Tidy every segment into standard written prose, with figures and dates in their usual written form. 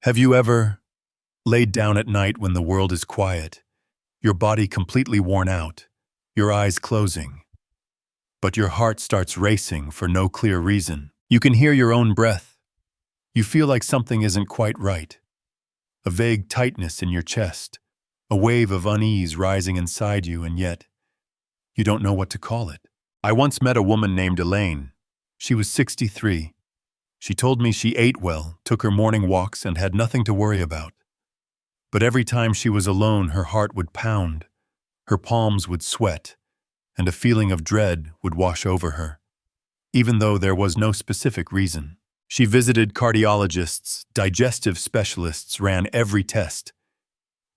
Have you ever laid down at night when the world is quiet, your body completely worn out, your eyes closing, but your heart starts racing for no clear reason? You can hear your own breath. You feel like something isn't quite right. A vague tightness in your chest, a wave of unease rising inside you, and yet you don't know what to call it. I once met a woman named Elaine. She was 63. She told me she ate well, took her morning walks, and had nothing to worry about. But every time she was alone, her heart would pound, her palms would sweat, and a feeling of dread would wash over her, even though there was no specific reason. She visited cardiologists, digestive specialists, ran every test,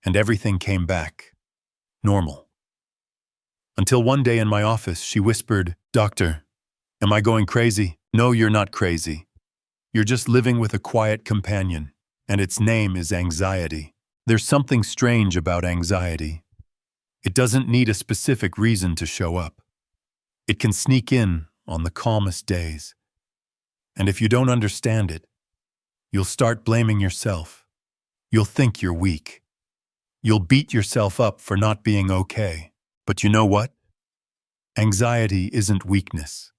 and everything came back normal. Until one day in my office, she whispered, "Doctor, am I going crazy?" "No, you're not crazy. You're just living with a quiet companion, and its name is anxiety." There's something strange about anxiety. It doesn't need a specific reason to show up. It can sneak in on the calmest days. And if you don't understand it, you'll start blaming yourself. You'll think you're weak. You'll beat yourself up for not being okay. But you know what? Anxiety isn't weakness.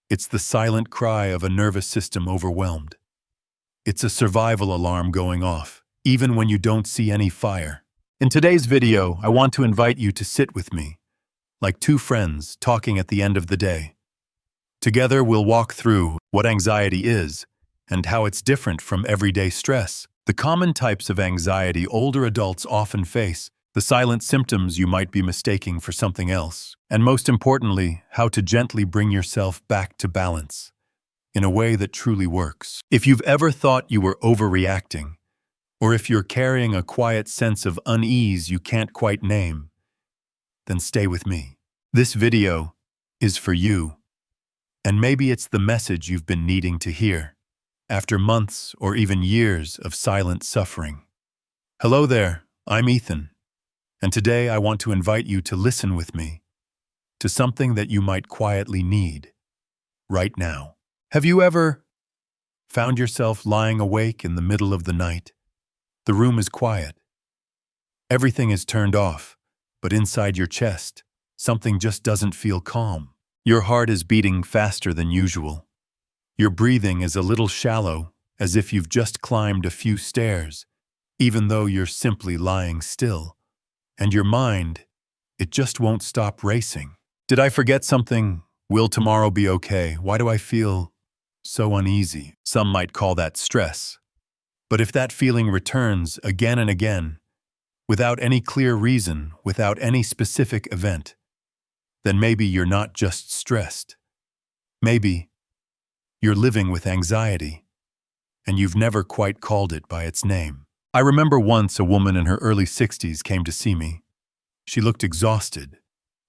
It's the silent cry of a nervous system overwhelmed. It's a survival alarm going off, even when you don't see any fire. In today's video, I want to invite you to sit with me, like two friends talking at the end of the day. Together, we'll walk through what anxiety is and how it's different from everyday stress, the common types of anxiety older adults often face, the silent symptoms you might be mistaking for something else, and most importantly, how to gently bring yourself back to balance in a way that truly works. If you've ever thought you were overreacting, or if you're carrying a quiet sense of unease you can't quite name, then stay with me. This video is for you, and maybe it's the message you've been needing to hear after months or even years of silent suffering. Hello there, I'm Ethan. And today I want to invite you to listen with me to something that you might quietly need right now. Have you ever found yourself lying awake in the middle of the night? The room is quiet. Everything is turned off, but inside your chest, something just doesn't feel calm. Your heart is beating faster than usual. Your breathing is a little shallow, as if you've just climbed a few stairs, even though you're simply lying still. And your mind, it just won't stop racing. Did I forget something? Will tomorrow be okay? Why do I feel so uneasy? Some might call that stress. But if that feeling returns again and again, without any clear reason, without any specific event, then maybe you're not just stressed. Maybe you're living with anxiety, and you've never quite called it by its name. I remember once a woman in her early 60s came to see me. She looked exhausted.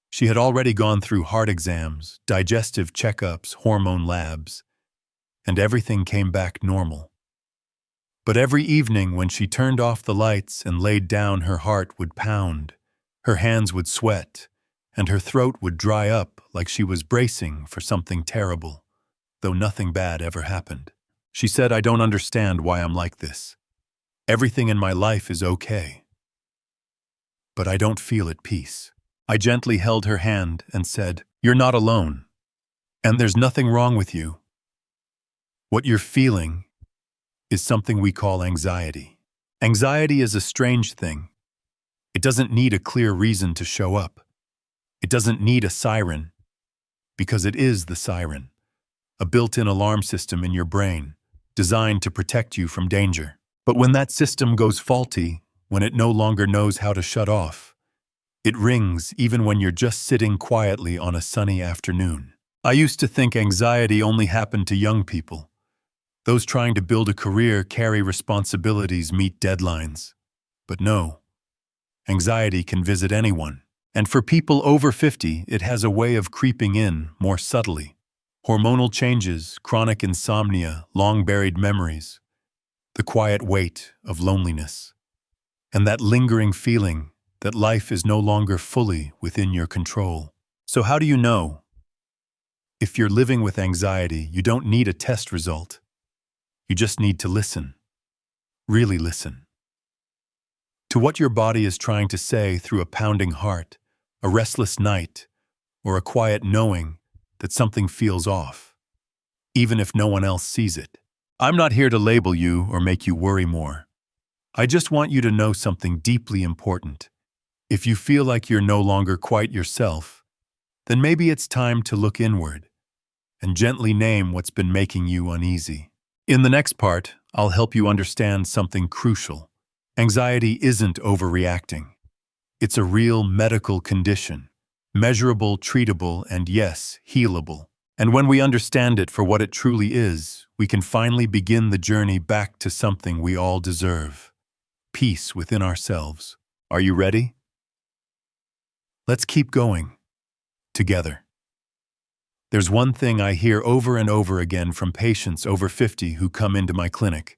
She had already gone through heart exams, digestive checkups, hormone labs, and everything came back normal. But every evening when she turned off the lights and laid down, her heart would pound, her hands would sweat, and her throat would dry up like she was bracing for something terrible, though nothing bad ever happened. She said, "I don't understand why I'm like this. Everything in my life is okay, but I don't feel at peace." I gently held her hand and said, "You're not alone, and there's nothing wrong with you. What you're feeling is something we call anxiety. Anxiety is a strange thing. It doesn't need a clear reason to show up. It doesn't need a siren, because it is the siren, a built-in alarm system in your brain designed to protect you from danger. But when that system goes faulty, when it no longer knows how to shut off, it rings even when you're just sitting quietly on a sunny afternoon. I used to think anxiety only happened to young people. Those trying to build a career, carry responsibilities, meet deadlines. But no, anxiety can visit anyone. And for people over 50, it has a way of creeping in more subtly. Hormonal changes, chronic insomnia, long-buried memories, the quiet weight of loneliness, and that lingering feeling that life is no longer fully within your control. So how do you know? If you're living with anxiety, you don't need a test result. You just need to listen. Really listen to what your body is trying to say through a pounding heart, a restless night, or a quiet knowing that something feels off, even if no one else sees it. I'm not here to label you or make you worry more. I just want you to know something deeply important. If you feel like you're no longer quite yourself, then maybe it's time to look inward and gently name what's been making you uneasy. In the next part, I'll help you understand something crucial. Anxiety isn't overreacting. It's a real medical condition, measurable, treatable, and yes, healable. And when we understand it for what it truly is, we can finally begin the journey back to something we all deserve: peace within ourselves. Are you ready? Let's keep going. Together. There's one thing I hear over and over again from patients over 50 who come into my clinic.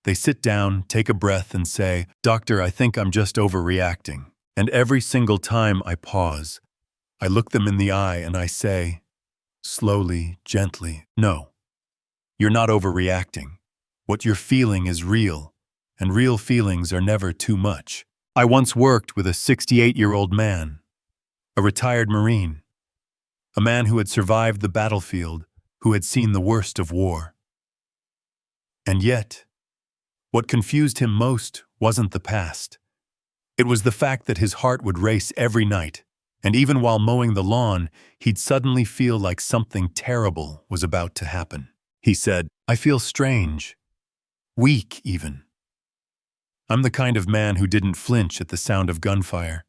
They sit down, take a breath, and say, "Doctor, I think I'm just overreacting." And every single time I pause, I look them in the eye and I say, slowly, gently, "No, you're not overreacting. What you're feeling is real, and real feelings are never too much." I once worked with a 68-year-old man, a retired Marine, a man who had survived the battlefield, who had seen the worst of war. And yet, what confused him most wasn't the past. It was the fact that his heart would race every night, and even while mowing the lawn, he'd suddenly feel like something terrible was about to happen. He said, "I feel strange, weak even. I'm the kind of man who didn't flinch at the sound of gunfire,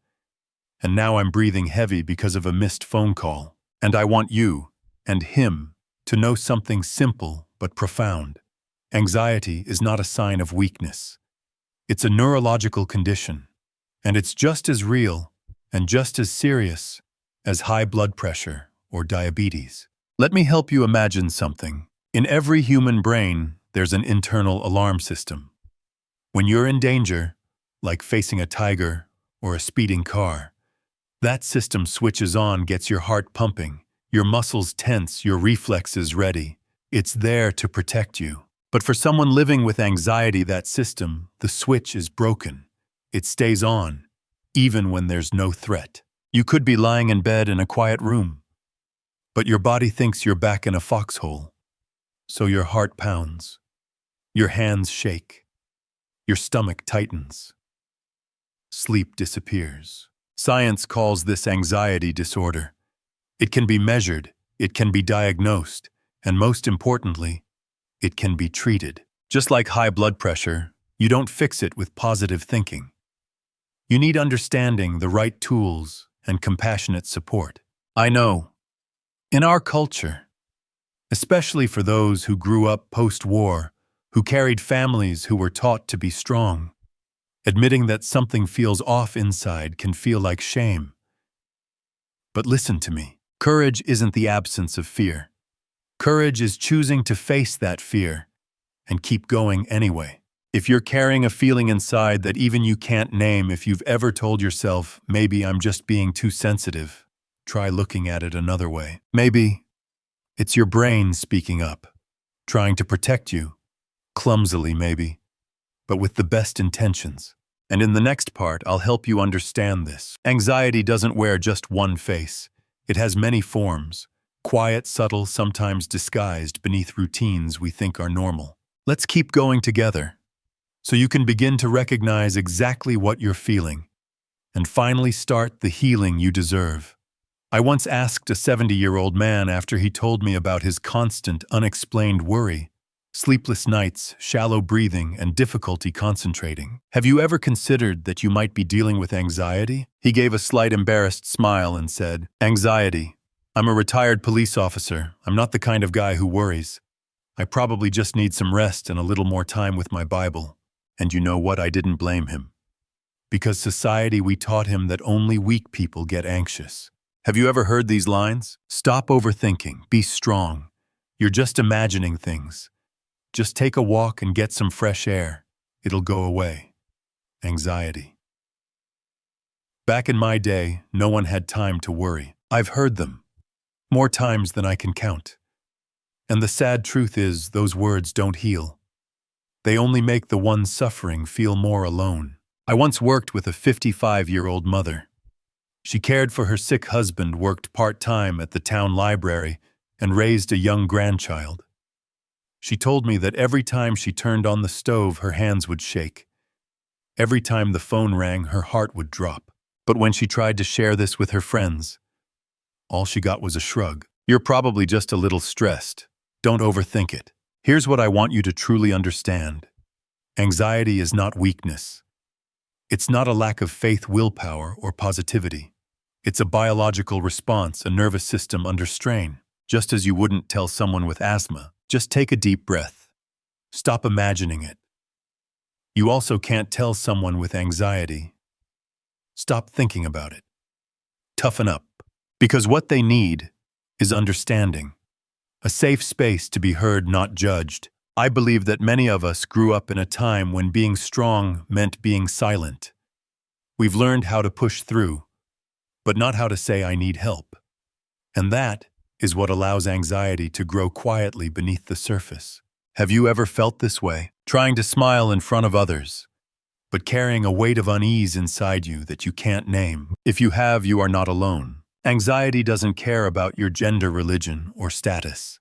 and now I'm breathing heavy because of a missed phone call. And I want you and him to know something simple but profound. Anxiety is not a sign of weakness. It's a neurological condition, and it's just as real and just as serious as high blood pressure or diabetes. Let me help you imagine something. In every human brain, there's an internal alarm system. When you're in danger, like facing a tiger or a speeding car, that system switches on, gets your heart pumping, your muscles tense, your reflexes ready. It's there to protect you. But for someone living with anxiety, that system, the switch is broken. It stays on, even when there's no threat. You could be lying in bed in a quiet room, but your body thinks you're back in a foxhole. So your heart pounds, your hands shake, your stomach tightens. Sleep disappears. Science calls this anxiety disorder. It can be measured, it can be diagnosed, and most importantly, it can be treated. Just like high blood pressure, you don't fix it with positive thinking. You need understanding, the right tools, and compassionate support. I know, in our culture, especially for those who grew up post-war, who carried families who were taught to be strong, admitting that something feels off inside can feel like shame. But listen to me. Courage isn't the absence of fear. Courage is choosing to face that fear and keep going anyway. If you're carrying a feeling inside that even you can't name, if you've ever told yourself, "Maybe I'm just being too sensitive," try looking at it another way. Maybe it's your brain speaking up, trying to protect you, clumsily maybe, but with the best intentions. And in the next part, I'll help you understand this. Anxiety doesn't wear just one face. It has many forms, quiet, subtle, sometimes disguised beneath routines we think are normal. Let's keep going together, so you can begin to recognize exactly what you're feeling, and finally start the healing you deserve. I once asked a 70-year-old man after he told me about his constant, unexplained worry, sleepless nights, shallow breathing, and difficulty concentrating. "Have you ever considered that you might be dealing with anxiety?" He gave a slight embarrassed smile and said, "Anxiety. I'm a retired police officer. I'm not the kind of guy who worries. I probably just need some rest and a little more time with my Bible." And you know what? I didn't blame him. Because society, we taught him that only weak people get anxious. Have you ever heard these lines? Stop overthinking. Be strong. You're just imagining things. Just take a walk and get some fresh air. It'll go away. Anxiety. Back in my day, no one had time to worry. I've heard them, more times than I can count. And the sad truth is, those words don't heal. They only make the one suffering feel more alone. I once worked with a 55-year-old mother. She cared for her sick husband, worked part-time at the town library, and raised a young grandchild. She told me that every time she turned on the stove, her hands would shake. Every time the phone rang, her heart would drop. But when she tried to share this with her friends, all she got was a shrug. You're probably just a little stressed. Don't overthink it. Here's what I want you to truly understand. Anxiety is not weakness. It's not a lack of faith, willpower, or positivity. It's a biological response, a nervous system under strain. Just as you wouldn't tell someone with asthma, just take a deep breath. Stop imagining it. You also can't tell someone with anxiety, stop thinking about it. Toughen up. Because what they need is understanding. A safe space to be heard, not judged. I believe that many of us grew up in a time when being strong meant being silent. We've learned how to push through, but not how to say I need help. And that is what allows anxiety to grow quietly beneath the surface. Have you ever felt this way? Trying to smile in front of others, but carrying a weight of unease inside you that you can't name. If you have, you are not alone. Anxiety doesn't care about your gender, religion, or status.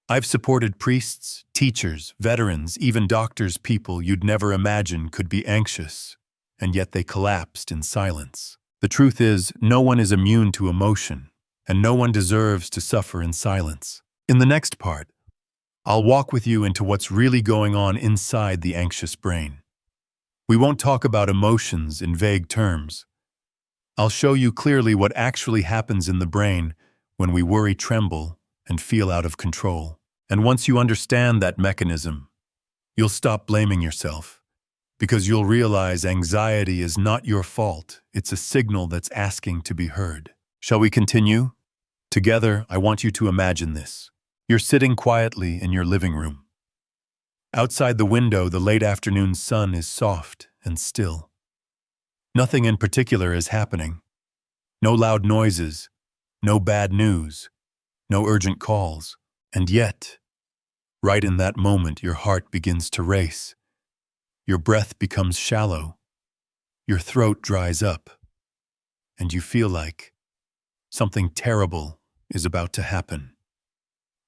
I've supported priests, teachers, veterans, even doctors, people you'd never imagine could be anxious, and yet they collapsed in silence. The truth is, no one is immune to emotion, and no one deserves to suffer in silence. In the next part, I'll walk with you into what's really going on inside the anxious brain. We won't talk about emotions in vague terms. I'll show you clearly what actually happens in the brain when we worry, tremble, and feel out of control. And once you understand that mechanism, you'll stop blaming yourself, because you'll realize anxiety is not your fault. It's a signal that's asking to be heard. Shall we continue? Together, I want you to imagine this. You're sitting quietly in your living room. Outside the window, the late afternoon sun is soft and still. Nothing in particular is happening. No loud noises, no bad news, no urgent calls. And yet, right in that moment, your heart begins to race. Your breath becomes shallow. Your throat dries up. And you feel like something terrible is about to happen,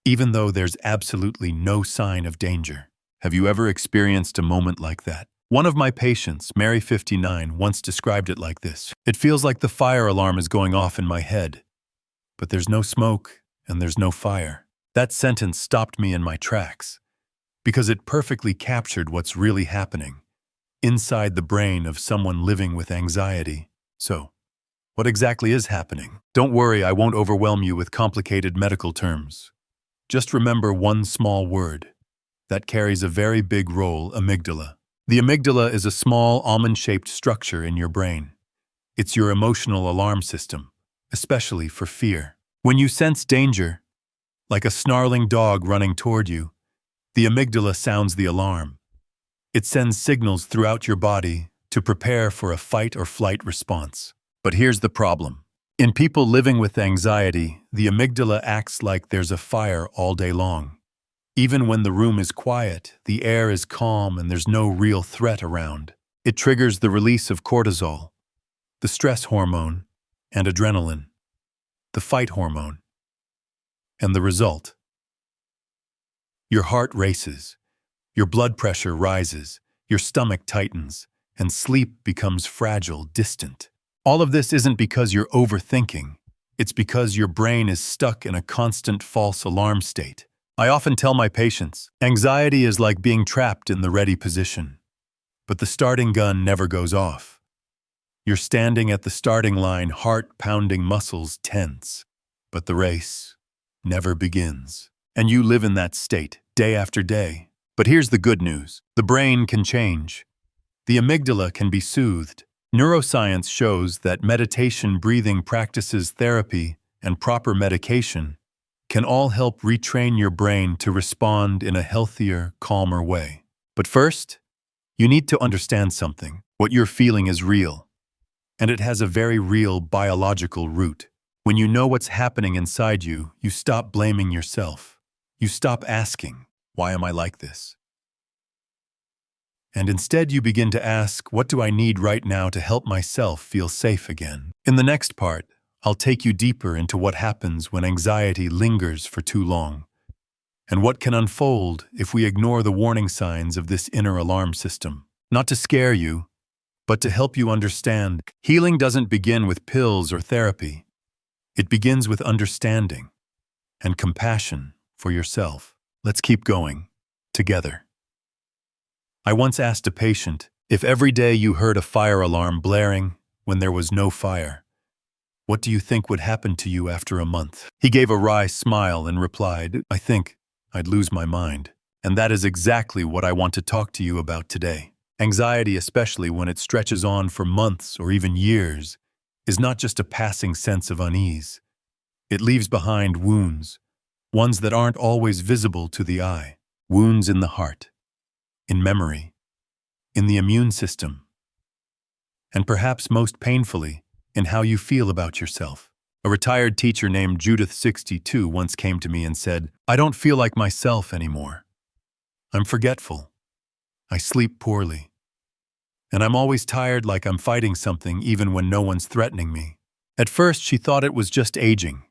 even though there's absolutely no sign of danger. Have you ever experienced a moment like that? One of my patients, Mary 59, once described it like this. It feels like the fire alarm is going off in my head, but there's no smoke and there's no fire. That sentence stopped me in my tracks, because it perfectly captured what's really happening inside the brain of someone living with anxiety. So, what exactly is happening? Don't worry, I won't overwhelm you with complicated medical terms. Just remember one small word that carries a very big role: amygdala. The amygdala is a small almond-shaped structure in your brain. It's your emotional alarm system, especially for fear. When you sense danger, like a snarling dog running toward you, the amygdala sounds the alarm. It sends signals throughout your body to prepare for a fight or flight response. But here's the problem. In people living with anxiety, the amygdala acts like there's a fire all day long. Even when the room is quiet, the air is calm, and there's no real threat around. It triggers the release of cortisol, the stress hormone, and adrenaline, the fight hormone. And the result? Your heart races, your blood pressure rises, your stomach tightens, and sleep becomes fragile, distant. All of this isn't because you're overthinking. It's because your brain is stuck in a constant false alarm state. I often tell my patients, anxiety is like being trapped in the ready position, but the starting gun never goes off. You're standing at the starting line, heart pounding, muscles tense, but the race never begins. And you live in that state day after day. But here's the good news. The brain can change. The amygdala can be soothed. Neuroscience shows that meditation, breathing practices, therapy, and proper medication can all help retrain your brain to respond in a healthier, calmer way. But first, you need to understand something. What you're feeling is real, and it has a very real biological root. When you know what's happening inside you, you stop blaming yourself. You stop asking, why am I like this? And instead you begin to ask, what do I need right now to help myself feel safe again? In the next part, I'll take you deeper into what happens when anxiety lingers for too long, and what can unfold if we ignore the warning signs of this inner alarm system. Not to scare you, but to help you understand, healing doesn't begin with pills or therapy. It begins with understanding and compassion for yourself. Let's keep going, together. I once asked a patient, if every day you heard a fire alarm blaring when there was no fire, what do you think would happen to you after a month? He gave a wry smile and replied, I think I'd lose my mind. And that is exactly what I want to talk to you about today. Anxiety, especially when it stretches on for months or even years, is not just a passing sense of unease. It leaves behind wounds, ones that aren't always visible to the eye. Wounds in the heart, in memory, in the immune system, and perhaps most painfully, in how you feel about yourself. A retired teacher named Judith, 62, once came to me and said, I don't feel like myself anymore. I'm forgetful. I sleep poorly. And I'm always tired, like I'm fighting something even when no one's threatening me. At first, she thought it was just aging.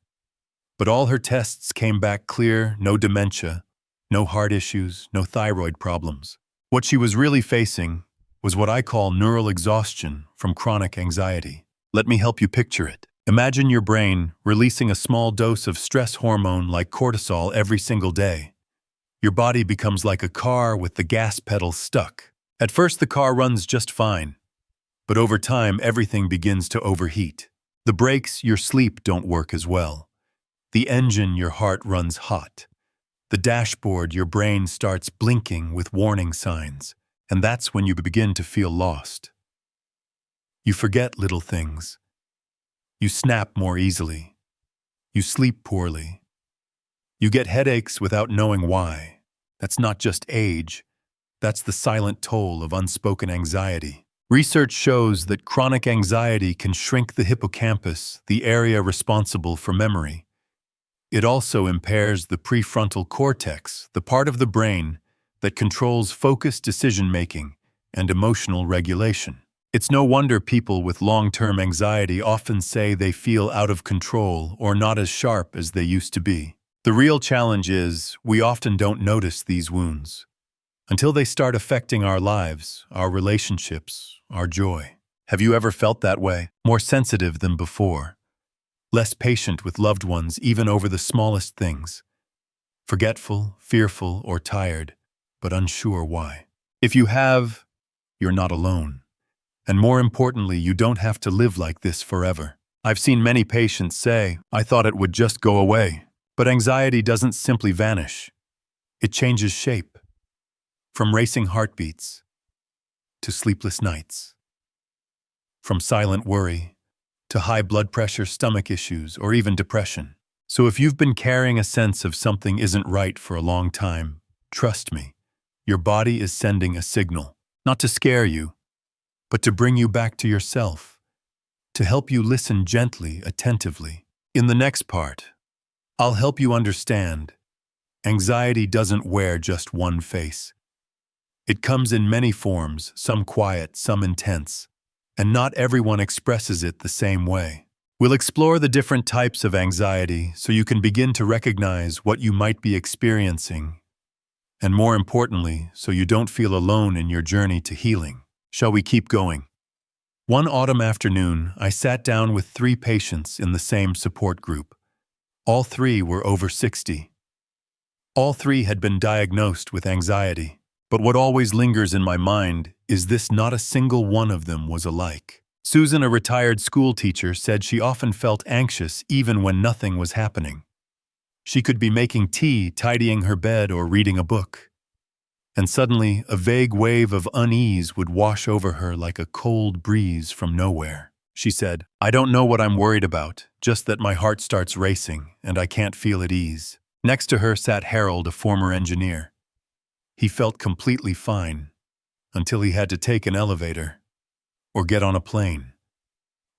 But all her tests came back clear, no dementia, no heart issues, no thyroid problems. What she was really facing was what I call neural exhaustion from chronic anxiety. Let me help you picture it. Imagine your brain releasing a small dose of stress hormone like cortisol every single day. Your body becomes like a car with the gas pedal stuck. At first, the car runs just fine, but over time, everything begins to overheat. The brakes, your sleep, don't work as well. The engine, your heart runs hot. The dashboard, your brain starts blinking with warning signs, and that's when you begin to feel lost. You forget little things. You snap more easily. You sleep poorly. You get headaches without knowing why. That's not just age. That's the silent toll of unspoken anxiety. Research shows that chronic anxiety can shrink the hippocampus, the area responsible for memory. It also impairs the prefrontal cortex, the part of the brain that controls focused decision-making and emotional regulation. It's no wonder people with long-term anxiety often say they feel out of control or not as sharp as they used to be. The real challenge is we often don't notice these wounds until they start affecting our lives, our relationships, our joy. Have you ever felt that way? More sensitive than before? Less patient with loved ones even over the smallest things? Forgetful, fearful, or tired, but unsure why? If you have, you're not alone. And more importantly, you don't have to live like this forever. I've seen many patients say, I thought it would just go away. But anxiety doesn't simply vanish. It changes shape. From racing heartbeats to sleepless nights. From silent worry to high blood pressure, stomach issues, or even depression. So if you've been carrying a sense of something isn't right for a long time, trust me, your body is sending a signal, not to scare you, but to bring you back to yourself, to help you listen gently, attentively. In the next part, I'll help you understand. Anxiety doesn't wear just one face. It comes in many forms, some quiet, some intense, and not everyone expresses it the same way. We'll explore the different types of anxiety so you can begin to recognize what you might be experiencing, and more importantly, so you don't feel alone in your journey to healing. Shall we keep going? One autumn afternoon, I sat down with 3 patients in the same support group. All 3 were over 60. All 3 had been diagnosed with anxiety. But what always lingers in my mind is this: not a single one of them was alike. Susan, a retired school teacher, said she often felt anxious even when nothing was happening. She could be making tea, tidying her bed, or reading a book. And suddenly, a vague wave of unease would wash over her like a cold breeze from nowhere. She said, I don't know what I'm worried about, just that my heart starts racing and I can't feel at ease. Next to her sat Harold, a former engineer. He felt completely fine until he had to take an elevator, or get on a plane,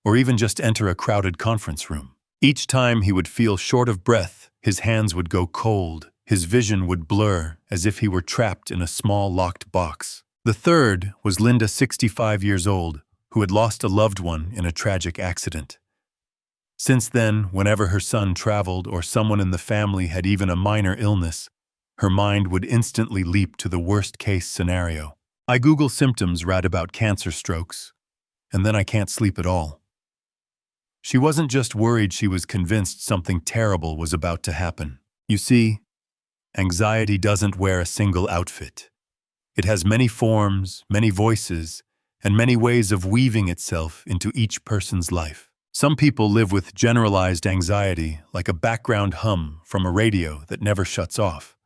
or even just enter a crowded conference room. Each time he would feel short of breath, his hands would go cold, his vision would blur as if he were trapped in a small locked box. The third was Linda, 65 years old, who had lost a loved one in a tragic accident. Since then, whenever her son traveled or someone in the family had even a minor illness, her mind would instantly leap to the worst-case scenario. I Google symptoms, read about cancer strokes, and then I can't sleep at all. She wasn't just worried, she was convinced something terrible was about to happen. You see, anxiety doesn't wear a single outfit. It has many forms, many voices, and many ways of weaving itself into each person's life. Some people live with generalized anxiety, like a background hum from a radio that never shuts off.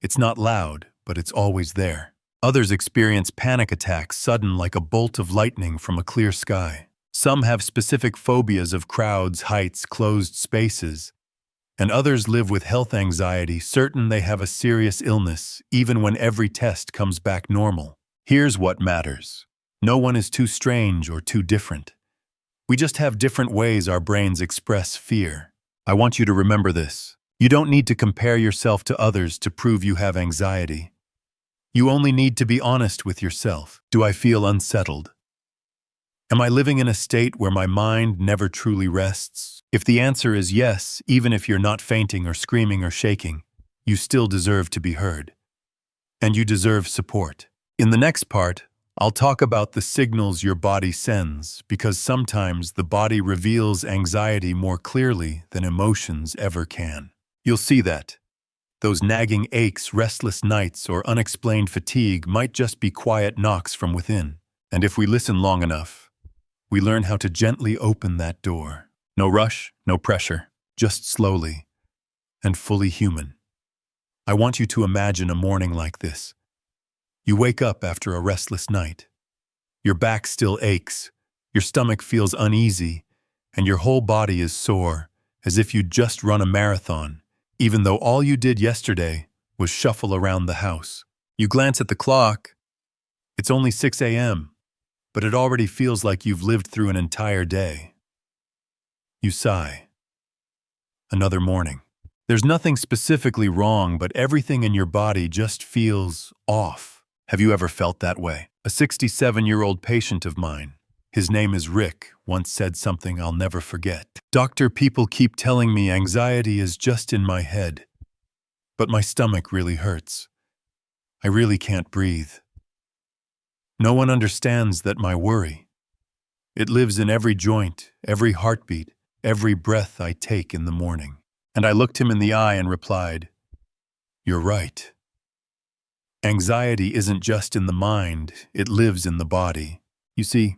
It's not loud, but it's always there. Others experience panic attacks, sudden like a bolt of lightning from a clear sky. Some have specific phobias of crowds, heights, closed spaces. And others live with health anxiety, certain they have a serious illness, even when every test comes back normal. Here's what matters. No one is too strange or too different. We just have different ways our brains express fear. I want you to remember this. You don't need to compare yourself to others to prove you have anxiety. You only need to be honest with yourself. Do I feel unsettled? Am I living in a state where my mind never truly rests? If the answer is yes, even if you're not fainting or screaming or shaking, you still deserve to be heard. And you deserve support. In the next part, I'll talk about the signals your body sends, because sometimes the body reveals anxiety more clearly than emotions ever can. You'll see that. Those nagging aches, restless nights, or unexplained fatigue might just be quiet knocks from within. And if we listen long enough, we learn how to gently open that door. No rush, no pressure, just slowly and fully human. I want you to imagine a morning like this. You wake up after a restless night. Your back still aches, your stomach feels uneasy, and your whole body is sore, as if you'd just run a marathon, even though all you did yesterday was shuffle around the house. You glance at the clock. It's only 6 a.m., but it already feels like you've lived through an entire day. You sigh. Another morning. There's nothing specifically wrong, but everything in your body just feels off. Have you ever felt that way? A 67-year-old patient of mine, his name is Rick, once said something I'll never forget. Doctor, people keep telling me anxiety is just in my head, but my stomach really hurts. I really can't breathe. No one understands that my worry. It lives in every joint, every heartbeat, every breath I take in the morning. And I looked him in the eye and replied, "You're right. Anxiety isn't just in the mind, it lives in the body." You see,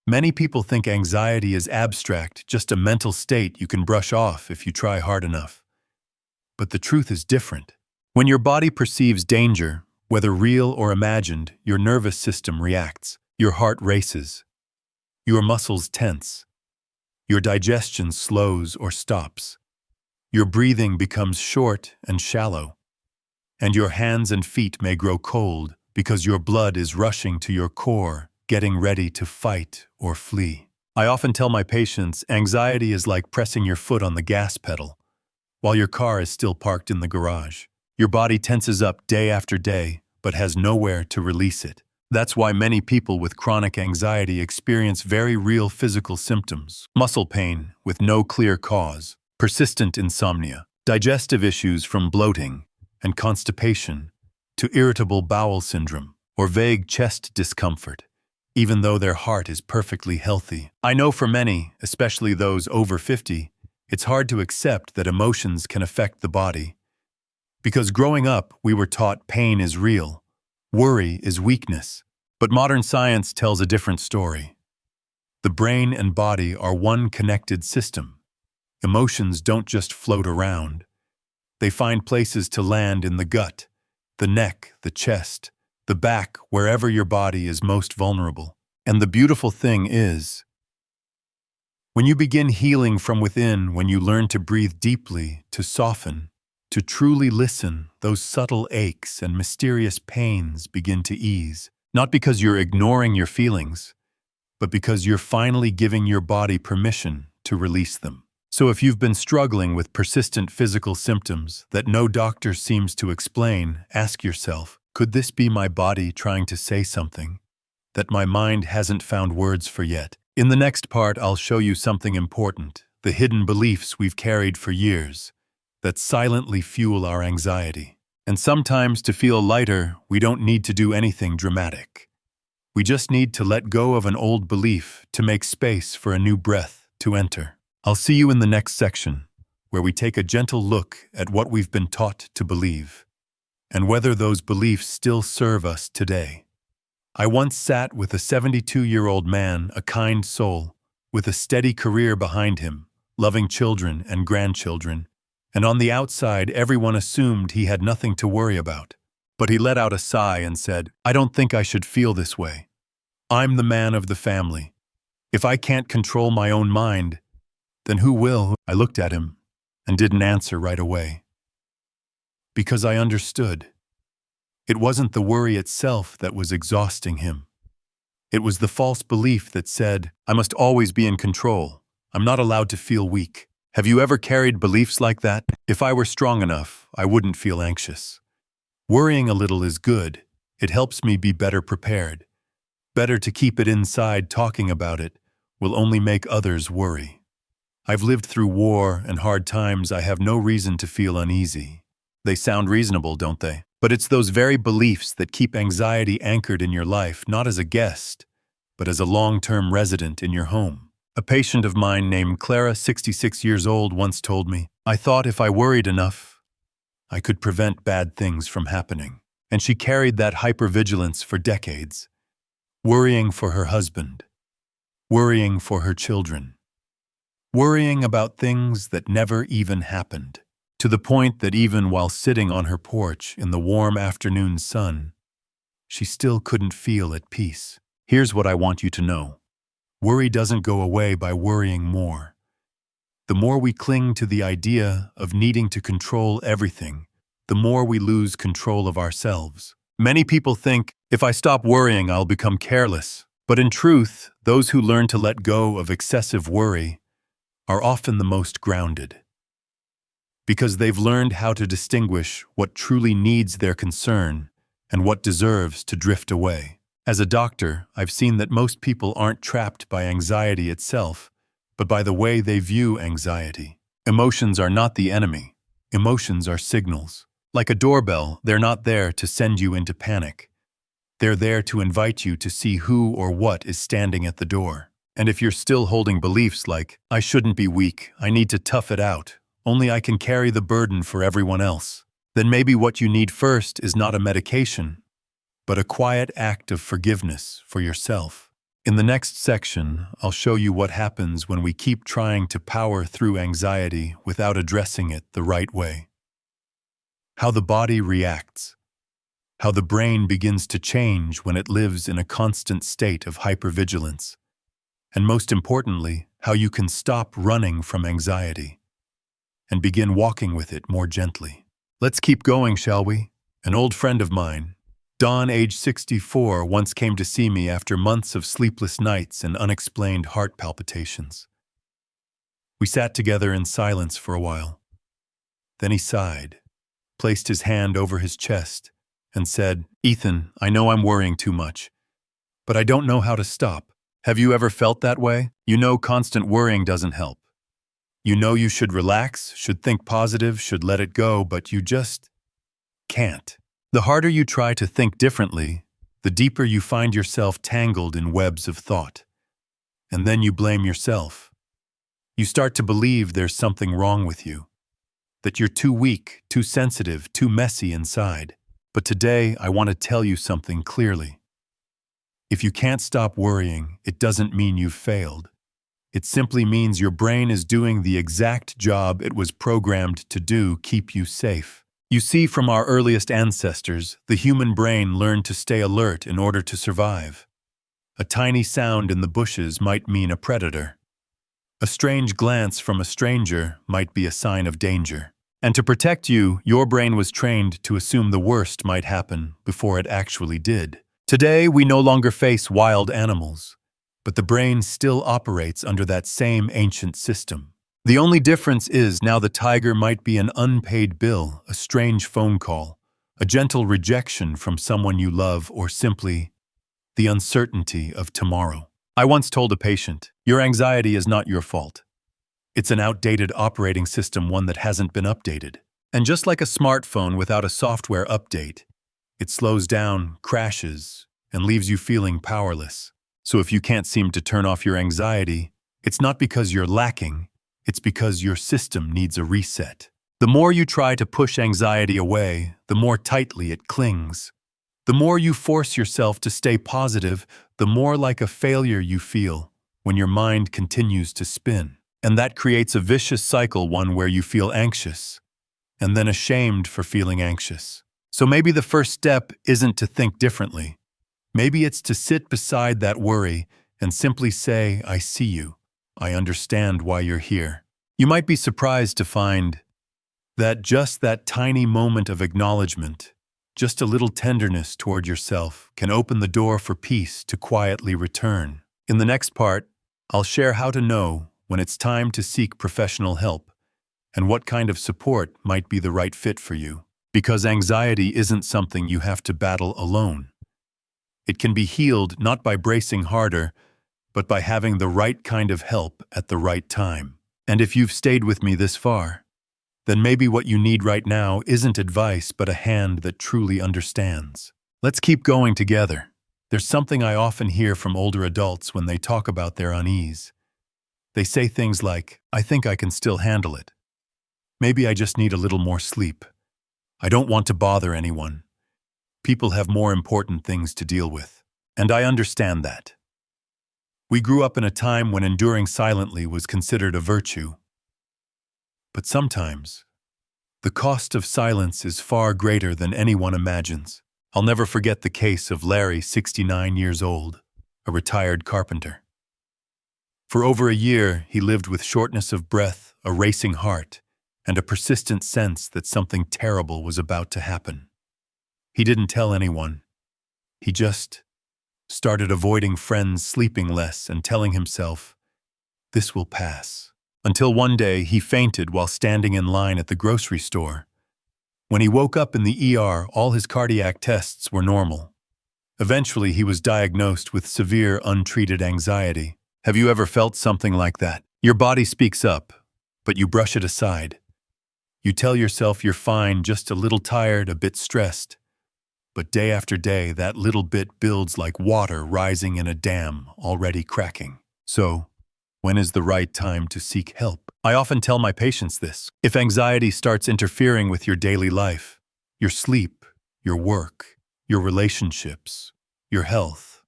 many people think anxiety is abstract, just a mental state you can brush off if you try hard enough. But the truth is different. When your body perceives danger, whether real or imagined, your nervous system reacts. Your heart races. Your muscles tense. Your digestion slows or stops. Your breathing becomes short and shallow. And your hands and feet may grow cold because your blood is rushing to your core, getting ready to fight or flee. I often tell my patients, anxiety is like pressing your foot on the gas pedal while your car is still parked in the garage. Your body tenses up day after day, but has nowhere to release it. That's why many people with chronic anxiety experience very real physical symptoms: muscle pain with no clear cause, persistent insomnia, digestive issues from bloating and constipation, to irritable bowel syndrome or vague chest discomfort, even though their heart is perfectly healthy. I know for many, especially those over 50, it's hard to accept that emotions can affect the body. Because growing up, we were taught pain is real, worry is weakness. But modern science tells a different story. The brain and body are one connected system. Emotions don't just float around. They find places to land in the gut, the neck, the chest, the back, wherever your body is most vulnerable. And the beautiful thing is, when you begin healing from within, when you learn to breathe deeply, to soften, to truly listen, those subtle aches and mysterious pains begin to ease. Not because you're ignoring your feelings, but because you're finally giving your body permission to release them. So if you've been struggling with persistent physical symptoms that no doctor seems to explain, ask yourself, Could this be my body trying to say something that my mind hasn't found words for yet? In the next part, I'll show you something important, the hidden beliefs we've carried for years that silently fuel our anxiety. And sometimes to feel lighter, we don't need to do anything dramatic. We just need to let go of an old belief to make space for a new breath to enter. I'll see you in the next section, where we take a gentle look at what we've been taught to believe, and whether those beliefs still serve us today. I once sat with a 72-year-old man, a kind soul, with a steady career behind him, loving children and grandchildren, and on the outside everyone assumed he had nothing to worry about. But he let out a sigh and said, "I don't think I should feel this way. I'm the man of the family. If I can't control my own mind, then who will?" I looked at him and didn't answer right away. Because I understood. It wasn't the worry itself that was exhausting him. It was the false belief that said, "I must always be in control. I'm not allowed to feel weak." Have you ever carried beliefs like that? If I were strong enough, I wouldn't feel anxious. Worrying a little is good. It helps me be better prepared. Better to keep it inside. Talking about it will only make others worry. I've lived through war and hard times. I have no reason to feel uneasy. They sound reasonable, don't they? But it's those very beliefs that keep anxiety anchored in your life, not as a guest, but as a long-term resident in your home. A patient of mine named Clara, 66 years old, once told me, "I thought if I worried enough, I could prevent bad things from happening." And she carried that hypervigilance for decades, worrying for her husband, worrying for her children, worrying about things that never even happened, to the point that even while sitting on her porch in the warm afternoon sun, she still couldn't feel at peace. Here's what I want you to know. Worry doesn't go away by worrying more. The more we cling to the idea of needing to control everything, the more we lose control of ourselves. Many people think, if I stop worrying, I'll become careless. But in truth, those who learn to let go of excessive worry are often the most grounded, because they've learned how to distinguish what truly needs their concern and what deserves to drift away. As a doctor, I've seen that most people aren't trapped by anxiety itself, but by the way they view anxiety. Emotions are not the enemy. Emotions are signals. Like a doorbell, they're not there to send you into panic. They're there to invite you to see who or what is standing at the door. And if you're still holding beliefs like, "I shouldn't be weak, I need to tough it out, only I can carry the burden for everyone else," then maybe what you need first is not a medication, but a quiet act of forgiveness for yourself. In the next section, I'll show you what happens when we keep trying to power through anxiety without addressing it the right way. How the body reacts. How the brain begins to change when it lives in a constant state of hypervigilance. And most importantly, how you can stop running from anxiety and begin walking with it more gently. Let's keep going, shall we? An old friend of mine, Dawn, age 64, once came to see me after months of sleepless nights and unexplained heart palpitations. We sat together in silence for a while. Then he sighed, placed his hand over his chest, and said, "Ethan, I know I'm worrying too much, but I don't know how to stop." Have you ever felt that way? You know constant worrying doesn't help. You know you should relax, should think positive, should let it go, but you just can't. The harder you try to think differently, the deeper you find yourself tangled in webs of thought. And then you blame yourself. You start to believe there's something wrong with you, that you're too weak, too sensitive, too messy inside. But today, I want to tell you something clearly. If you can't stop worrying, it doesn't mean you've failed. It simply means your brain is doing the exact job it was programmed to do: keep you safe. You see, from our earliest ancestors, the human brain learned to stay alert in order to survive. A tiny sound in the bushes might mean a predator. A strange glance from a stranger might be a sign of danger. And to protect you, your brain was trained to assume the worst might happen before it actually did. Today, we no longer face wild animals, but the brain still operates under that same ancient system. The only difference is now the tiger might be an unpaid bill, a strange phone call, a gentle rejection from someone you love, or simply the uncertainty of tomorrow. I once told a patient, "Your anxiety is not your fault. It's an outdated operating system, one that hasn't been updated. And just like a smartphone without a software update, it slows down, crashes, and leaves you feeling powerless. So if you can't seem to turn off your anxiety, it's not because you're lacking, it's because your system needs a reset. The more you try to push anxiety away, the more tightly it clings. The more you force yourself to stay positive, the more like a failure you feel when your mind continues to spin. And that creates a vicious cycle, one where you feel anxious, and then ashamed for feeling anxious. So maybe the first step isn't to think differently. Maybe it's to sit beside that worry and simply say, "I see you. I understand why you're here." You might be surprised to find that just that tiny moment of acknowledgement, just a little tenderness toward yourself, can open the door for peace to quietly return. In the next part, I'll share how to know when it's time to seek professional help and what kind of support might be the right fit for you. Because anxiety isn't something you have to battle alone. It can be healed not by bracing harder, but by having the right kind of help at the right time. And if you've stayed with me this far, then maybe what you need right now isn't advice, but a hand that truly understands. Let's keep going together. There's something I often hear from older adults when they talk about their unease. They say things like, "I think I can still handle it. Maybe I just need a little more sleep. I don't want to bother anyone. People have more important things to deal with." And I understand that. We grew up in a time when enduring silently was considered a virtue. But sometimes, the cost of silence is far greater than anyone imagines. I'll never forget the case of Larry, 69 years old, a retired carpenter. For over a year, he lived with shortness of breath, a racing heart, and a persistent sense that something terrible was about to happen. He didn't tell anyone. He just started avoiding friends, sleeping less, and telling himself, "This will pass." Until one day, he fainted while standing in line at the grocery store. When he woke up in the ER, all his cardiac tests were normal. Eventually, he was diagnosed with severe, untreated anxiety. Have you ever felt something like that? Your body speaks up, but you brush it aside. You tell yourself you're fine, just a little tired, a bit stressed. But day after day, that little bit builds like water rising in a dam already cracking. So, when is the right time to seek help? I often tell my patients this. If anxiety starts interfering with your daily life, your sleep, your work, your relationships, your health,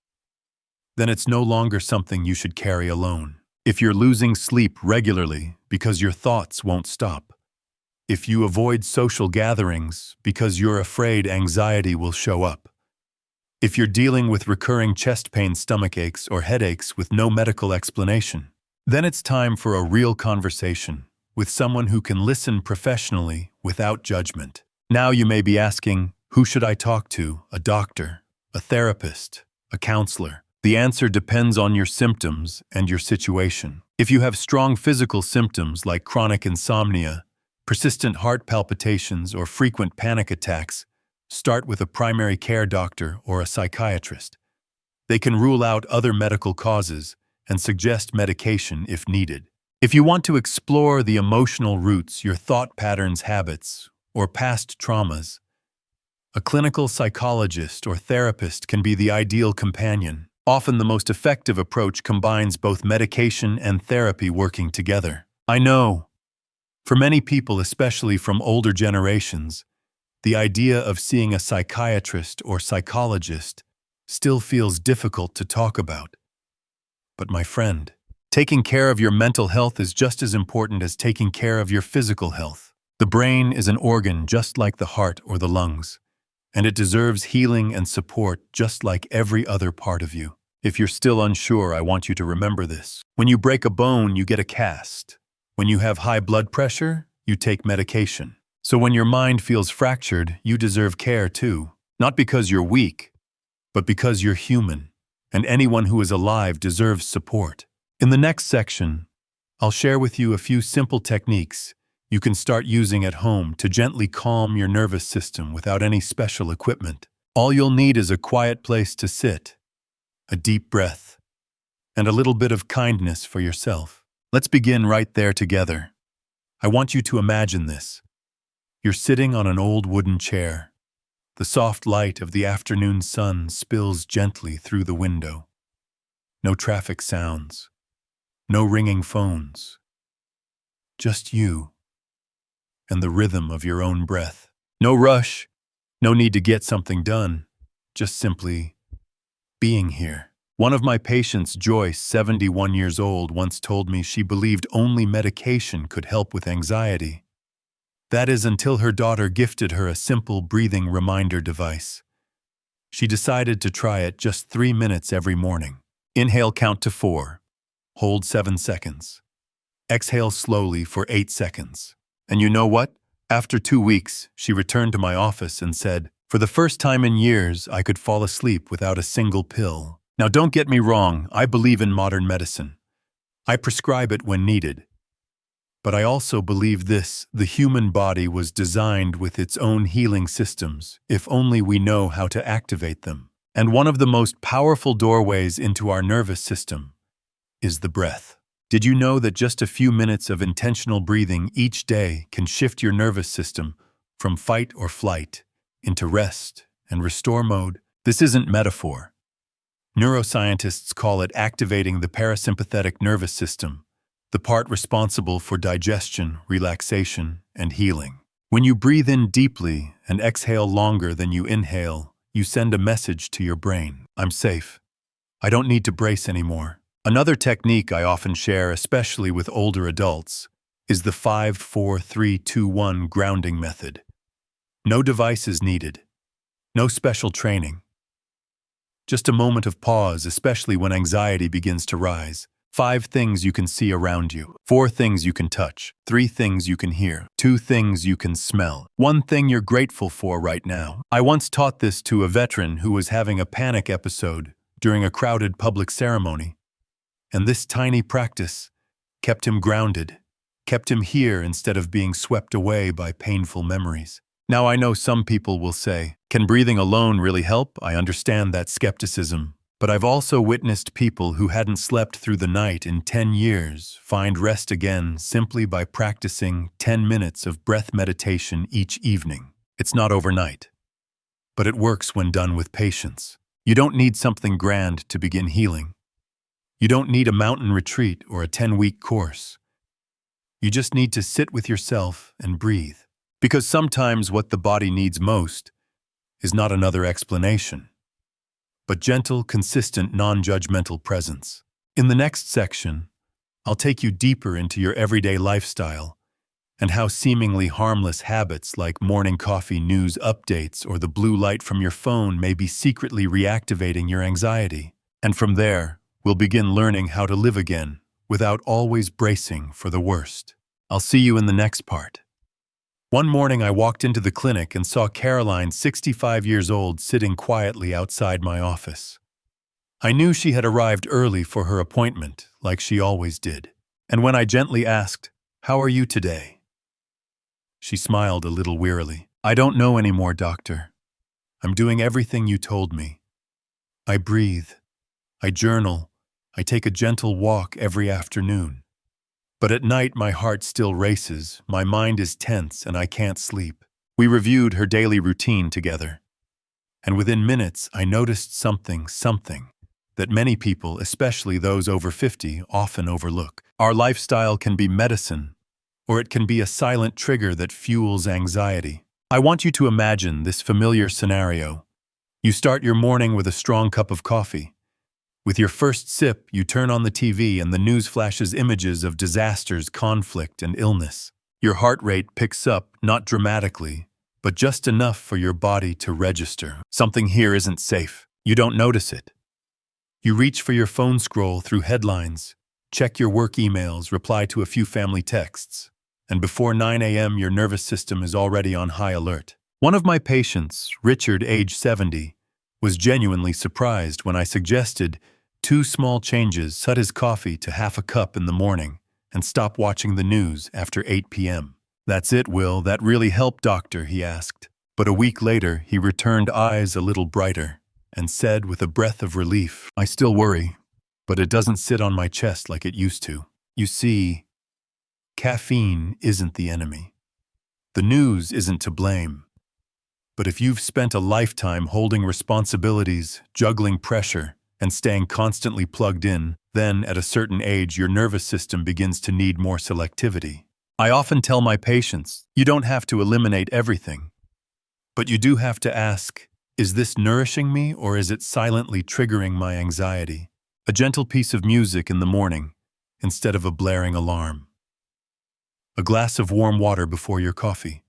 then it's no longer something you should carry alone. If you're losing sleep regularly because your thoughts won't stop, if you avoid social gatherings because you're afraid anxiety will show up, if you're dealing with recurring chest pain, stomach aches, or headaches with no medical explanation, then it's time for a real conversation with someone who can listen professionally without judgment. Now you may be asking, who should I talk to? A doctor, a therapist, a counselor? The answer depends on your symptoms and your situation. If you have strong physical symptoms like chronic insomnia, persistent heart palpitations, or frequent panic attacks, start with a primary care doctor or a psychiatrist. They can rule out other medical causes and suggest medication if needed. If you want to explore the emotional roots, your thought patterns, habits, or past traumas, a clinical psychologist or therapist can be the ideal companion. Often the most effective approach combines both medication and therapy working together. I know, for many people, especially from older generations, the idea of seeing a psychiatrist or psychologist still feels difficult to talk about. But my friend, taking care of your mental health is just as important as taking care of your physical health. The brain is an organ just like the heart or the lungs, and it deserves healing and support just like every other part of you. If you're still unsure, I want you to remember this. When you break a bone, you get a cast. When you have high blood pressure, you take medication. So when your mind feels fractured, you deserve care too. Not because you're weak, but because you're human, and anyone who is alive deserves support. In the next section, I'll share with you a few simple techniques you can start using at home to gently calm your nervous system without any special equipment. All you'll need is a quiet place to sit, a deep breath, and a little bit of kindness for yourself. Let's begin right there together. I want you to imagine this. You're sitting on an old wooden chair. The soft light of the afternoon sun spills gently through the window. No traffic sounds. No ringing phones. Just you and the rhythm of your own breath. No rush. No need to get something done. Just simply being here. One of my patients, Joyce, 71 years old, once told me she believed only medication could help with anxiety. That is until her daughter gifted her a simple breathing reminder device. She decided to try it just 3 minutes every morning. Inhale, count to 4. Hold 7 seconds. Exhale slowly for 8 seconds. And you know what? After 2 weeks, she returned to my office and said, "For the first time in years, I could fall asleep without a single pill." Now don't get me wrong, I believe in modern medicine. I prescribe it when needed. But I also believe this: the human body was designed with its own healing systems, if only we know how to activate them. And one of the most powerful doorways into our nervous system is the breath. Did you know that just a few minutes of intentional breathing each day can shift your nervous system from fight or flight into rest and restore mode? This isn't metaphor. Neuroscientists call it activating the parasympathetic nervous system, the part responsible for digestion, relaxation, and healing. When you breathe in deeply and exhale longer than you inhale, you send a message to your brain: I'm safe. I don't need to brace anymore. Another technique I often share, especially with older adults, is the 5-4-3-2-1 grounding method. No devices needed. No special training. Just a moment of pause, especially when anxiety begins to rise. 5 things you can see around you. 4 things you can touch. 3 things you can hear. 2 things you can smell. 1 thing you're grateful for right now. I once taught this to a veteran who was having a panic episode during a crowded public ceremony. And this tiny practice kept him grounded, kept him here instead of being swept away by painful memories. Now I know some people will say, can breathing alone really help? I understand that skepticism, but I've also witnessed people who hadn't slept through the night in 10 years find rest again simply by practicing 10 minutes of breath meditation each evening. It's not overnight, but it works when done with patience. You don't need something grand to begin healing. You don't need a mountain retreat or a 10-week course. You just need to sit with yourself and breathe. Because sometimes what the body needs most is not another explanation, but gentle, consistent, non-judgmental presence. In the next section, I'll take you deeper into your everyday lifestyle and how seemingly harmless habits like morning coffee, news updates, or the blue light from your phone may be secretly reactivating your anxiety. And from there, we'll begin learning how to live again without always bracing for the worst. I'll see you in the next part. One morning I walked into the clinic and saw Caroline, 65 years old, sitting quietly outside my office. I knew she had arrived early for her appointment, like she always did. And when I gently asked, "How are you today?" she smiled a little wearily. "I don't know anymore, doctor. I'm doing everything you told me. I breathe. I journal. I take a gentle walk every afternoon. But at night my heart still races, my mind is tense, and I can't sleep." We reviewed her daily routine together. And within minutes I noticed something that many people, especially those over 50, often overlook. Our lifestyle can be medicine, or it can be a silent trigger that fuels anxiety. I want you to imagine this familiar scenario. You start your morning with a strong cup of coffee. With your first sip, you turn on the TV and the news flashes images of disasters, conflict, and illness. Your heart rate picks up, not dramatically, but just enough for your body to register. Something here isn't safe. You don't notice it. You reach for your phone, scroll through headlines, check your work emails, reply to a few family texts, and before 9 a.m. your nervous system is already on high alert. One of my patients, Richard, age 70, was genuinely surprised when I suggested 2 small changes: set his coffee to half a cup in the morning and stop watching the news after 8 p.m. "That's it, Will. That really helped, doctor," he asked. But a week later, he returned, eyes a little brighter, and said with a breath of relief, "I still worry, but it doesn't sit on my chest like it used to. You see, caffeine isn't the enemy. The news isn't to blame. But if you've spent a lifetime holding responsibilities, juggling pressure, and staying constantly plugged in, then, at a certain age, your nervous system begins to need more selectivity. I often tell my patients, you don't have to eliminate everything. But you do have to ask, is this nourishing me or is it silently triggering my anxiety? A gentle piece of music in the morning, instead of a blaring alarm. A glass of warm water before your coffee.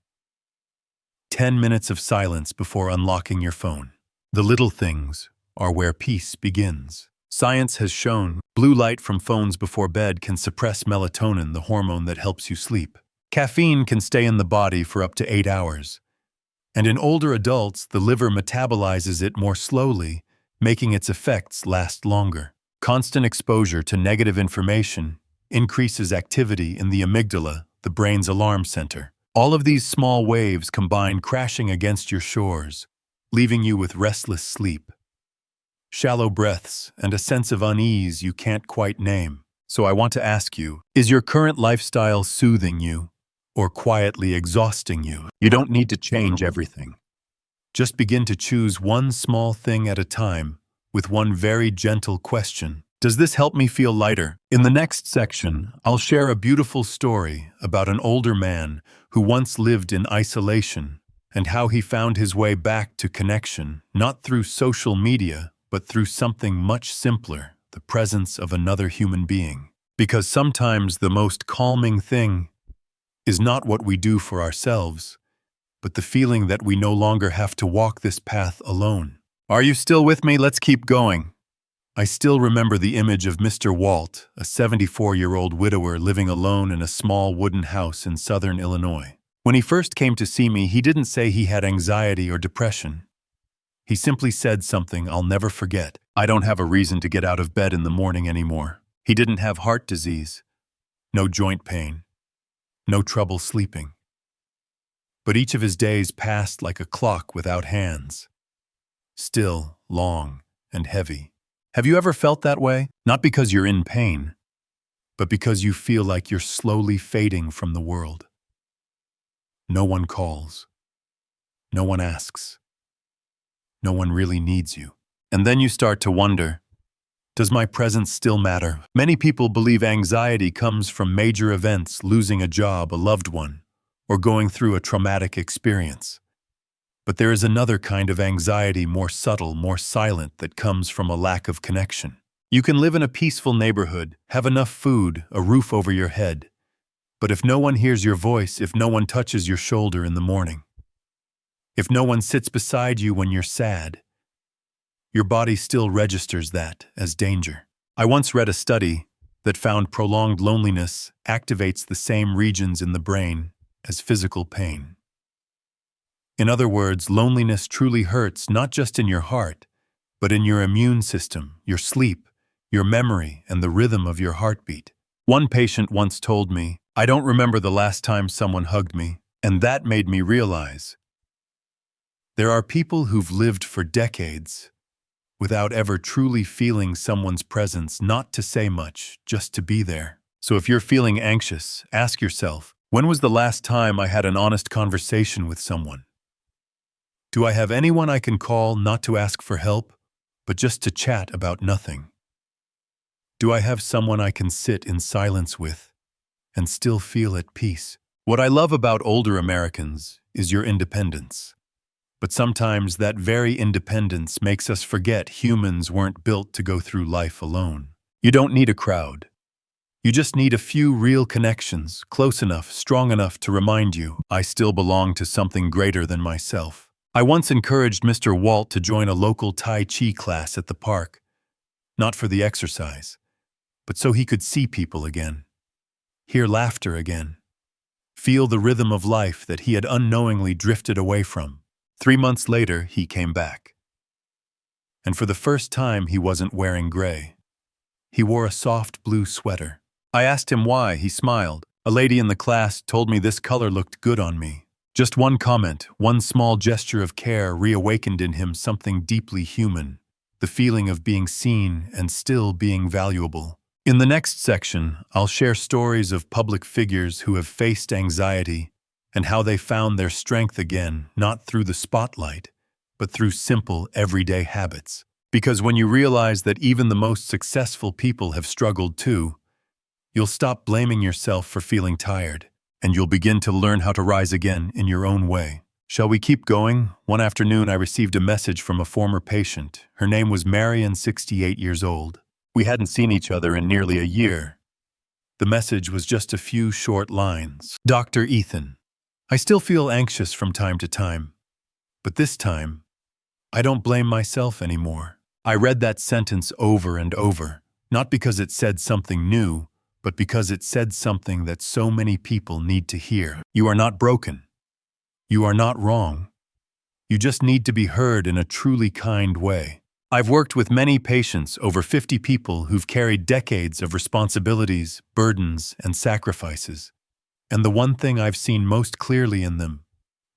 10 minutes of silence before unlocking your phone. The little things are where peace begins. Science has shown blue light from phones before bed can suppress melatonin, the hormone that helps you sleep. Caffeine can stay in the body for up to 8 hours. And in older adults, the liver metabolizes it more slowly, making its effects last longer. Constant exposure to negative information increases activity in the amygdala, the brain's alarm center. All of these small waves combine, crashing against your shores, leaving you with restless sleep, shallow breaths, and a sense of unease you can't quite name. So I want to ask you, is your current lifestyle soothing you or quietly exhausting you? You don't need to change everything. Just begin to choose one small thing at a time with one very gentle question. Does this help me feel lighter? In the next section, I'll share a beautiful story about an older man who once lived in isolation and how he found his way back to connection, not through social media, but through something much simpler, the presence of another human being. Because sometimes the most calming thing is not what we do for ourselves, but the feeling that we no longer have to walk this path alone. Are you still with me? Let's keep going. I still remember the image of Mr. Walt, a 74-year-old widower living alone in a small wooden house in southern Illinois. When he first came to see me, he didn't say he had anxiety or depression. He simply said something I'll never forget. I don't have a reason to get out of bed in the morning anymore. He didn't have heart disease, no joint pain, no trouble sleeping. But each of his days passed like a clock without hands. Still, long, and heavy. Have you ever felt that way? Not because you're in pain, but because you feel like you're slowly fading from the world. No one calls. No one asks. No one really needs you. And then you start to wonder, does my presence still matter? Many people believe anxiety comes from major events, losing a job, a loved one, or going through a traumatic experience. But there is another kind of anxiety, more subtle, more silent, that comes from a lack of connection. You can live in a peaceful neighborhood, have enough food, a roof over your head. But if no one hears your voice, if no one touches your shoulder in the morning, if no one sits beside you when you're sad, your body still registers that as danger. I once read a study that found prolonged loneliness activates the same regions in the brain as physical pain. In other words, loneliness truly hurts not just in your heart, but in your immune system, your sleep, your memory, and the rhythm of your heartbeat. One patient once told me, "I don't remember the last time someone hugged me," and that made me realize there are people who've lived for decades without ever truly feeling someone's presence, not to say much, just to be there. So if you're feeling anxious, ask yourself, when was the last time I had an honest conversation with someone? Do I have anyone I can call, not to ask for help, but just to chat about nothing? Do I have someone I can sit in silence with and still feel at peace? What I love about older Americans is your independence. But sometimes that very independence makes us forget humans weren't built to go through life alone. You don't need a crowd. You just need a few real connections, close enough, strong enough to remind you, I still belong to something greater than myself. I once encouraged Mr. Walt to join a local Tai Chi class at the park, not for the exercise, but so he could see people again, hear laughter again, feel the rhythm of life that he had unknowingly drifted away from. 3 months later, he came back. And for the first time, he wasn't wearing gray. He wore a soft blue sweater. I asked him why. He smiled. A lady in the class told me this color looked good on me. Just one comment, one small gesture of care reawakened in him something deeply human, the feeling of being seen and still being valuable. In the next section, I'll share stories of public figures who have faced anxiety and how they found their strength again, not through the spotlight, but through simple, everyday habits. Because when you realize that even the most successful people have struggled too, you'll stop blaming yourself for feeling tired, and you'll begin to learn how to rise again in your own way. Shall we keep going? One afternoon, I received a message from a former patient. Her name was Marion, 68 years old. We hadn't seen each other in nearly a year. The message was just a few short lines. Dr. Ethan, I still feel anxious from time to time, but this time, I don't blame myself anymore. I read that sentence over and over, not because it said something new, but because it said something that so many people need to hear. You are not broken. You are not wrong. You just need to be heard in a truly kind way. I've worked with many patients, over 50 people who've carried decades of responsibilities, burdens, and sacrifices. And the one thing I've seen most clearly in them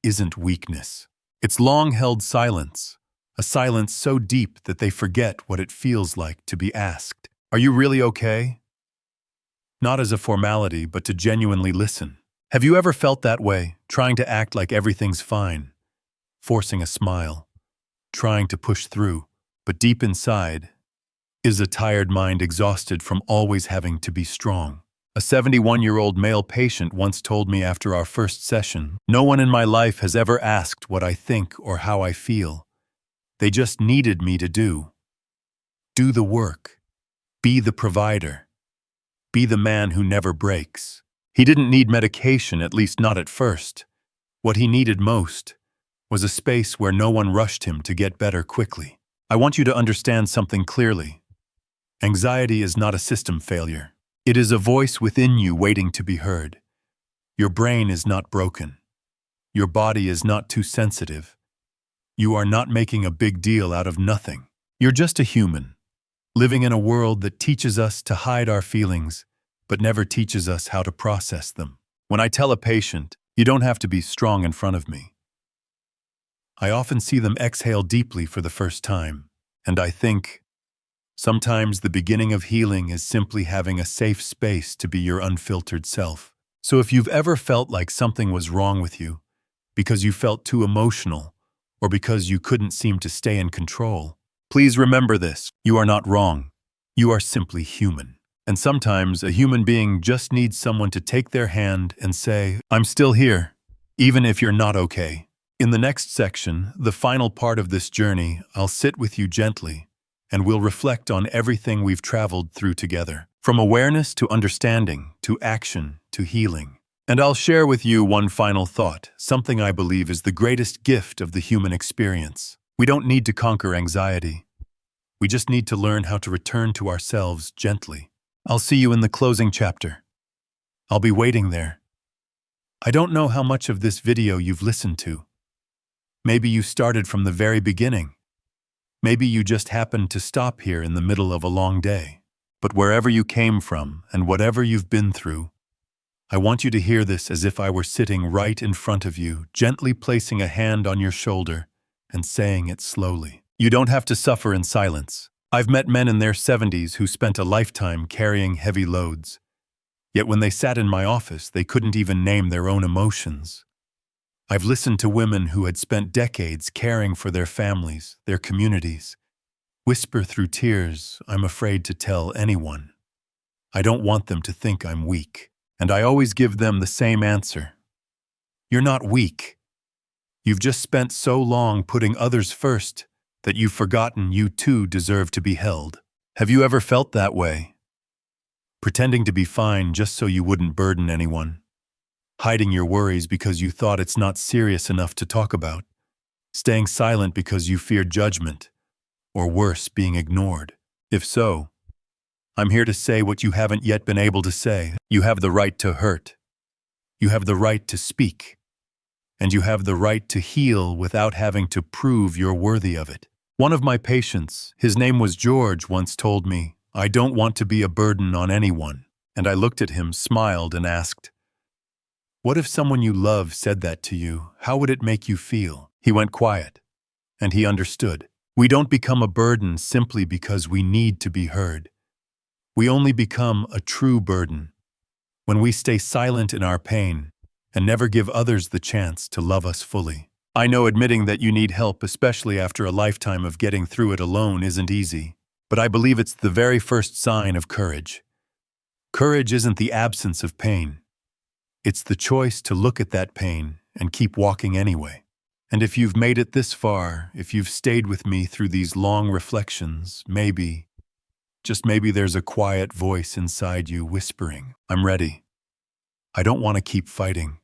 isn't weakness. It's long-held silence, a silence so deep that they forget what it feels like to be asked, "Are you really okay?" Not as a formality, but to genuinely listen. Have you ever felt that way, trying to act like everything's fine, forcing a smile, trying to push through, but deep inside is a tired mind exhausted from always having to be strong? A 71-year-old male patient once told me after our first session, "No one in my life has ever asked what I think or how I feel. They just needed me to do the work, be the provider, be the man who never breaks." He didn't need medication, at least not at first. What he needed most was a space where no one rushed him to get better quickly. I want you to understand something clearly. Anxiety is not a system failure. It is a voice within you waiting to be heard. Your brain is not broken. Your body is not too sensitive. You are not making a big deal out of nothing. You're just a human, living in a world that teaches us to hide our feelings, but never teaches us how to process them. When I tell a patient, "You don't have to be strong in front of me," I often see them exhale deeply for the first time, and I think, sometimes the beginning of healing is simply having a safe space to be your unfiltered self. So if you've ever felt like something was wrong with you, because you felt too emotional, or because you couldn't seem to stay in control, please remember this: you are not wrong. You are simply human. And sometimes a human being just needs someone to take their hand and say, "I'm still here, even if you're not okay." In the next section, the final part of this journey, I'll sit with you gently, and we'll reflect on everything we've traveled through together, from awareness to understanding, to action, to healing. And I'll share with you one final thought, something I believe is the greatest gift of the human experience. We don't need to conquer anxiety. We just need to learn how to return to ourselves gently. I'll see you in the closing chapter. I'll be waiting there. I don't know how much of this video you've listened to. Maybe you started from the very beginning. Maybe you just happened to stop here in the middle of a long day. But wherever you came from and whatever you've been through, I want you to hear this as if I were sitting right in front of you, gently placing a hand on your shoulder and saying it slowly. You don't have to suffer in silence. I've met men in their 70s who spent a lifetime carrying heavy loads. Yet when they sat in my office, they couldn't even name their own emotions. I've listened to women who had spent decades caring for their families, their communities, whisper through tears, "I'm afraid to tell anyone. I don't want them to think I'm weak." And I always give them the same answer. You're not weak. You've just spent so long putting others first that you've forgotten you too deserve to be held. Have you ever felt that way? Pretending to be fine just so you wouldn't burden anyone. Hiding your worries because you thought it's not serious enough to talk about. Staying silent because you fear judgment, or worse, being ignored. If so, I'm here to say what you haven't yet been able to say. You have the right to hurt. You have the right to speak. And you have the right to heal without having to prove you're worthy of it. One of my patients, his name was George, once told me, "I don't want to be a burden on anyone." And I looked at him, smiled, and asked, What if someone you love said that to you? How would it make you feel? He went quiet, and he understood. We don't become a burden simply because we need to be heard. We only become a true burden when we stay silent in our pain and never give others the chance to love us fully. I know admitting that you need help, especially after a lifetime of getting through it alone, isn't easy, but I believe it's the very first sign of courage. Courage isn't the absence of pain. It's the choice to look at that pain and keep walking anyway. And if you've made it this far, if you've stayed with me through these long reflections, maybe, just maybe there's a quiet voice inside you whispering, "I'm ready. I don't want to keep fighting.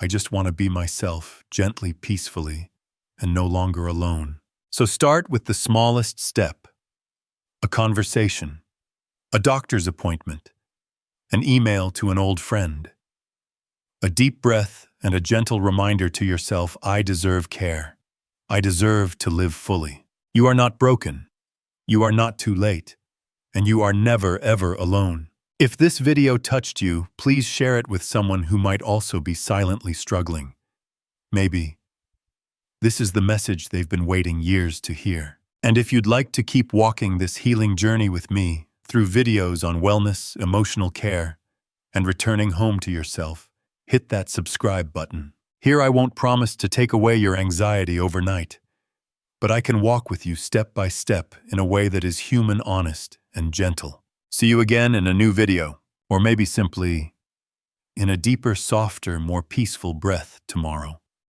I just want to be myself, gently, peacefully, and no longer alone." So start with the smallest step. A conversation, a doctor's appointment, an email to an old friend. A deep breath and a gentle reminder to yourself, I deserve care. I deserve to live fully. You are not broken. You are not too late. And you are never, ever alone. If this video touched you, please share it with someone who might also be silently struggling. Maybe this is the message they've been waiting years to hear. And if you'd like to keep walking this healing journey with me through videos on wellness, emotional care, and returning home to yourself, hit that subscribe button. Here I won't promise to take away your anxiety overnight, but I can walk with you step by step in a way that is human, honest, and gentle. See you again in a new video, or maybe simply in a deeper, softer, more peaceful breath tomorrow.